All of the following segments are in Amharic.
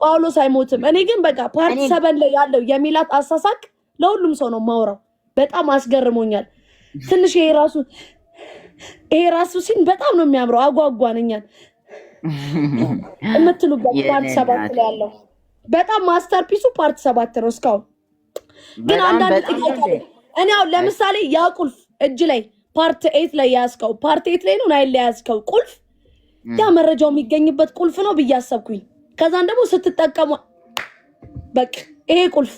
ጳውሎስ አይሞትም። እኔ ግን በቃ ፓርት 7 ላይ ያለው የሚላት አሳሳቅ ለሁሉም ሰው ነው ማውራው። በጣም አስገርሞኛል። ትንሽ ይሄ ራሱ ሲን በጣም ነው የሚያምረው። አጓጓንኛል የምትሉበት ፓርት 7 ላይ ያለው በጣም ማስተርፒሱ ፓርት 7 ነው። እስካሁን ግን አንዳንድ ጥያቄ እኔ አሁን ለምሳሌ ያ ቁልፍ እጅ ላይ ፓርት 8 ላይ ያስከው ፓርት 8 ላይ ነው ናይል ላይ ያስከው ቁልፍ ያ መረጃው የሚገኝበት ቁልፍ ነው ብዬ አሰብኩኝ። ከዛን ደግሞ ስትጠቀሙ በቃ ይሄ ቁልፍ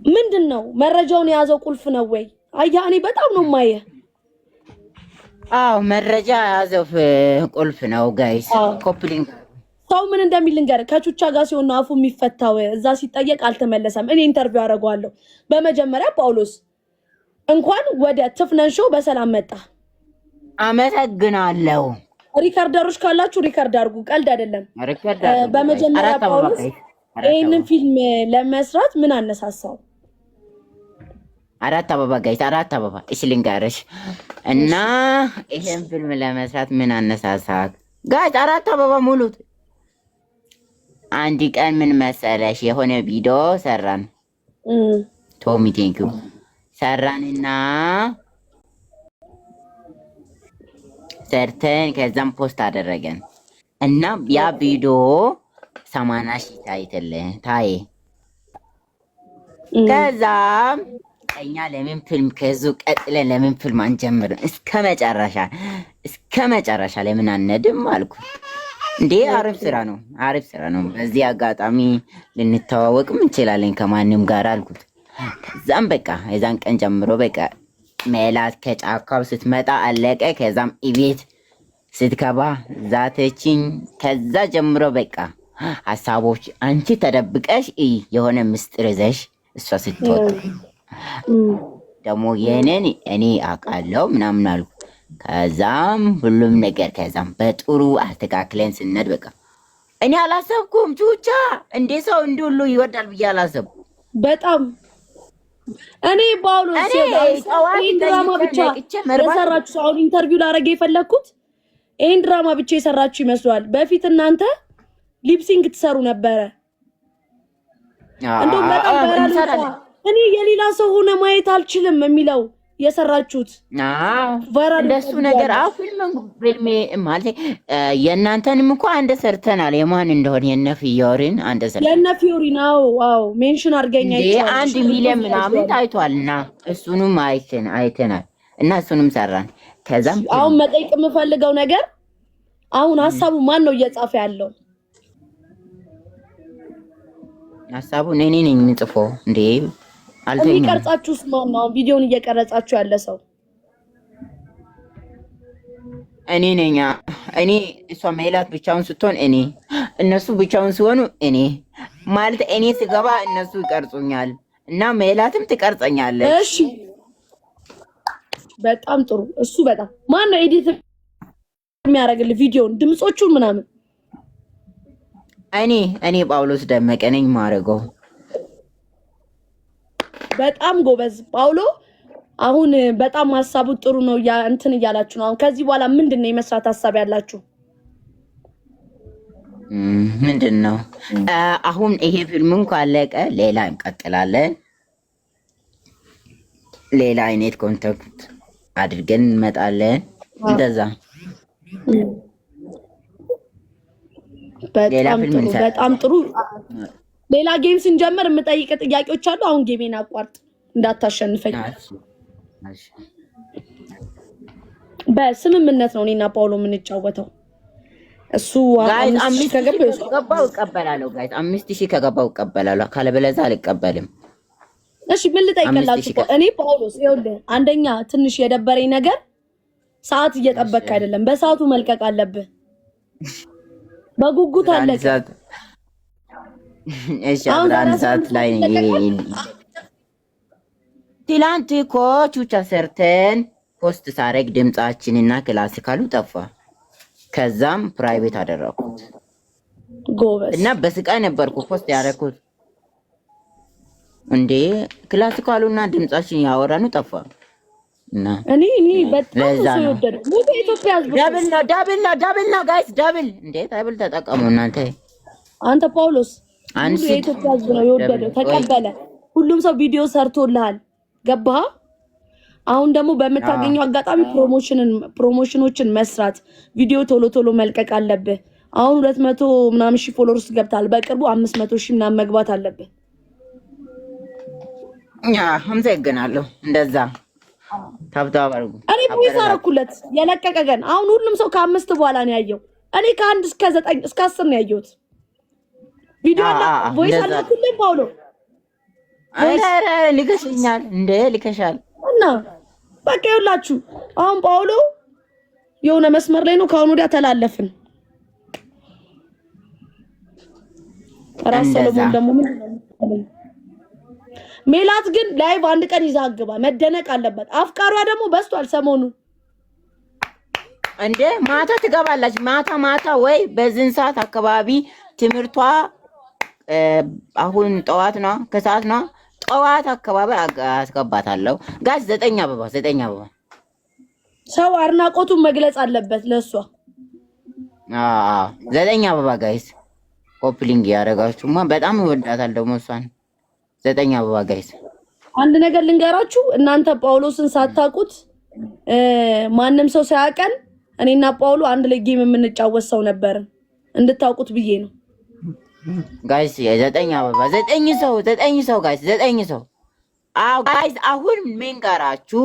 ምንድነው መረጃውን የያዘው ቁልፍ ነው ወይ? አያ እኔ በጣም ነው ማየ መረጃ የያዘው ቁልፍ ነው ጋይስ። ኮፕሊንግ ሰው ምን እንደሚል ልንገር። ከቹቻ ጋር ሲሆን አፉ የሚፈታው እዛ ሲጠየቅ አልተመለሰም። እኔ ኢንተርቪው አደርገዋለሁ። በመጀመሪያ ጳውሎስ እንኳን ወደ ትፍነን ሾው በሰላም መጣ። አመሰግናለሁ። ሪከርደሮች ካላችሁ ሪከርድ አድርጉ፣ ቀልድ አይደለም። በመጀመሪያ ጳውሎስ ይሄንን ፊልም ለመስራት ምን አነሳሳው? አራት አበባ ጋይስ፣ አራት አበባ እሺ ልንገርሽ እና ይሄን ፊልም ለመስራት ምን አነሳሳት ጋይስ? አራት አበባ ሙሉት። አንድ ቀን ምን መሰለሽ የሆነ ቪዲዮ ሰራን። ቶሚ ቴንኪው ሰራንና ሰርተን ከዛም ፖስት አደረገን እና ያ ቪዲዮ 80,000 ታየ። ከዛም እኛ ለምን ፊልም ከዙ ቀጥለን ለምን ፊልም አንጀምርም? እስከ መጨረሻ ለምን አንነድም አልኩ። እንዴ አሪፍ ስራ ነው፣ አሪፍ ስራ ነው። በዚህ አጋጣሚ ልንተዋወቅም እንችላለን ከማንም ጋር አልኩት። ከዛም በቃ የዛን ቀን ጀምሮ በቃ ሜላት ከጫካው ስትመጣ አለቀ። ከዛም ኢቤት ስትገባ ዛተችኝ። ከዛ ጀምሮ በቃ ሀሳቦች አንቺ ተደብቀሽ የሆነ ምስጢር ይዘሽ እሷ ስትወጣ ደግሞ የኔን እኔ አውቃለሁ ምናምን አልኩ። ከዛም ሁሉም ነገር ከዛም በጥሩ አስተካክለን ስነድ በቃ እኔ አላሰብኩም ቹቻ እንዴ ሰው እንዲ ሁሉ ይወዳል ብዬ አላሰብኩም። በጣም እኔ ጳውሎስ ይሄን ድራማ ብቻ የሰራችሁ አሁን ኢንተርቪው ላረገ የፈለኩት ይሄን ድራማ ብቻ የሰራችሁ ይመስላል። በፊት እናንተ ሊፕሲንግ ትሰሩ ነበረ። እንደውም በጣም በራሉ እኔ የሌላ ሰው ሆነ ማየት አልችልም የሚለው የሰራችሁት እንደሱ ነገር ፊልም ማለት የእናንተንም እኮ አንድ ሰርተናል። የማን እንደሆነ የነፊዮሪን አንድ ሰርተናል። የነፊዮሪ ነው። ዋው ሜንሽን አድርገኛችሁ 1 ሚሊዮን ምናምን ታይቷልና እሱንም አይተናል እና እሱንም ሰራን። ከዛም አሁን መጠየቅ የምፈልገው ነገር አሁን ሐሳቡ ማን ነው እየጻፈ ያለው? ሐሳቡ እኔ ነኝ የምጽፈው እንዴ አልተኛ የሚቀርጻችሁስ ማን ነው? ቪዲዮውን እየቀረጻችሁ ያለ ሰው እኔ ነኝ። እኔ እሷ ሜላት ብቻውን ስትሆን እኔ፣ እነሱ ብቻውን ሲሆኑ እኔ ማለት እኔ ስገባ እነሱ ይቀርጹኛል እና ሜላትም ትቀርጸኛለች። እሺ በጣም ጥሩ። እሱ በጣም ማን ነው ኤዲት የሚያደርግልህ ቪዲዮውን ድምጾቹን ምናምን? እኔ ጳውሎስ ደመቀ ነኝ ማረገው። በጣም ጎበዝ ጳውሎ። አሁን በጣም ሐሳቡ ጥሩ ነው። እንትን እያላችሁ ነው። አሁን ከዚህ በኋላ ምንድነው የመስራት ሐሳብ ያላችሁ? ምንድነው አሁን ይሄ ፊልሙን ካለቀ ሌላ እንቀጥላለን። ሌላ አይነት ኮንተንት አድርገን እንመጣለን። እንደዛ በጣም ጥሩ። ሌላ ጌም ስንጀምር የምጠይቅ ጥያቄዎች አሉ። አሁን ጌሜን አቋርጥ እንዳታሸንፈኝ። በስምምነት ነው እኔና ጳውሎ የምንጫወተው። እሱ 5,000 ከገባው እቀበላለሁ ጋይስ። 5,000 ከገባው እቀበላለሁ፣ ካለበለዚያ አልቀበልም። እሺ ምን ልጠይቅላችሁ? እኔ ጳውሎስ ይኸውልህ፣ አንደኛ ትንሽ የደበረኝ ነገር ሰዓት እየጠበቅክ አይደለም። በሰዓቱ መልቀቅ አለብህ። በጉጉት አለቀ። እሺ አንድ ሰዓት ላይ ትላንት እኮ ቹቻ ሰርተን ፖስት ሳረግ ድምጻችንና ክላሲካሉ ጠፋ። ከዛም ፕራይቬት አደረኩት። ጎበዝ እና በስቃይ ነበርኩ ፖስት ያደረኩት። እንዴ ክላሲካሉና ድምጻችን ያወራኑ ጠፋ። እና እኔ በጣም ሰውደደ ሙሉ ኢትዮጵያ ዳብል ነው ጋይስ፣ ዳብል እንዴ ዳብል ተጠቀሙ እናንተ። አንተ ጳውሎስ ሁሉ የኢትዮጵያ ሕዝብ ነው የወደደው፣ ተቀበለ። ሁሉም ሰው ቪዲዮ ሰርቶልሃል። ገባህ? አሁን ደግሞ በምታገኘው አጋጣሚ ፕሮሞሽኖችን መስራት፣ ቪዲዮ ቶሎ ቶሎ መልቀቅ አለብህ። አሁን 200 ምናምን ሺህ ፎሎወርስ ገብታል። በቅርቡ 500 ሺህ ምናምን መግባት አለብህ። አመሰግናለሁ። እንደዛ ታብታብ አድርጉ። እኔ ቮይስ አደረኩለት የለቀቀ ገን አሁን ሁሉም ሰው ከ5 በኋላ ነው ያየው። እኔ ከ1 እስከ 9 እስከ 10 ነው ያየሁት። ቪዲዮ አለ ቮይስ አላኩልኝ ጳውሎ። አረ ልከሽኛል እንደ ልከሻል እና በቃ ይኸውላችሁ አሁን ጳውሎ የሆነ መስመር ላይ ነው። ከአሁን ወዲያ ተላለፍን። ራስ ሰለሞን ደግሞ ሜላት ግን ላይቭ አንድ ቀን ይዛግባ መደነቅ አለበት። አፍቃሯ ደግሞ በስቷል ሰሞኑ። እንደ ማታ ትገባላች። ማታ ወይ በዚህን ሰዓት አካባቢ ትምህርቷ አሁን ጠዋት ነው ከሰዓት ነው። ጠዋት አካባቢ አስገባታለሁ። ጋዝ 9 አበባ ሰው አድናቆቱን መግለጽ አለበት ለሷ። 9 አበባ ጋይስ ኮፕሊንግ ያደረጋችሁማ በጣም ይወዳታል ደግሞ እሷን። 9 አበባ ጋይስ። አንድ ነገር ልንገራችሁ እናንተ ጳውሎስን ሳታውቁት ማንም ሰው ሳያቀን እኔና ጳውሎ አንድ ላይ ጌም የምንጫወት ሰው ነበር እንድታውቁት ብዬ ነው ጋይስ። 9 አበባ 9 ሰው ጋይስ 9 ሰው። አዎ ጋይስ አሁን ምን ጋራችሁ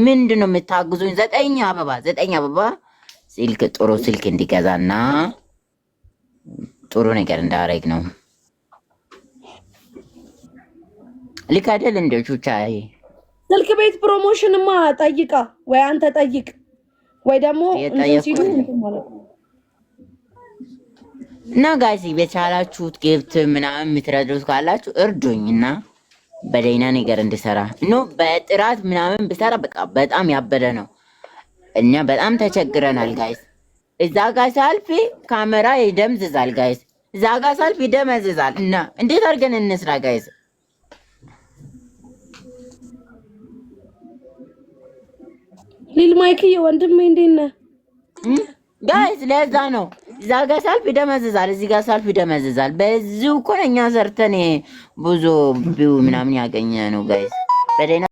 ምንድነው የምታግዙኝ? 9 አበባ ስልክ ጥሩ ስልክ እንዲገዛና ጥሩ ነገር እንዳረግ ነው። ልክ አይደል እንደ ቹቻዬ ስልክ ቤት ፕሮሞሽንማ ጠይቃ ወይ አንተ ጠይቅ ወይ ደግሞ እንትን ሲሉ ማለት ነው። እና ጋይስ በቻላችሁት ጊፍት ምናምን የምትረዱት ካላችሁ እርዱኝና በደህና ነገር እንድሰራ ነው። በጥራት ምናምን ብሰራ በቃ በጣም ያበደ ነው። እኛ በጣም ተቸግረናል ጋይስ። እዛ ጋር ሳልፊ ካሜራ ይደምዝዛል ጋይስ። እዛ ጋር ሳልፊ ይደመዝዛል እና እንዴት አድርገን እንስራ ጋይስ? ሊል ማይክዬ ወንድሜ እንዴት ነህ ጋይስ? ለዛ ነው እዛ ጋር ሳልፍ ይደመዝዛል፣ እዚህ ጋር ሳልፍ ይደመዝዛል። በዚሁ እኮ እኛ ሰርተን ብዙ ቢው ምናምን ያገኘ ነው ጋይስ። በደህና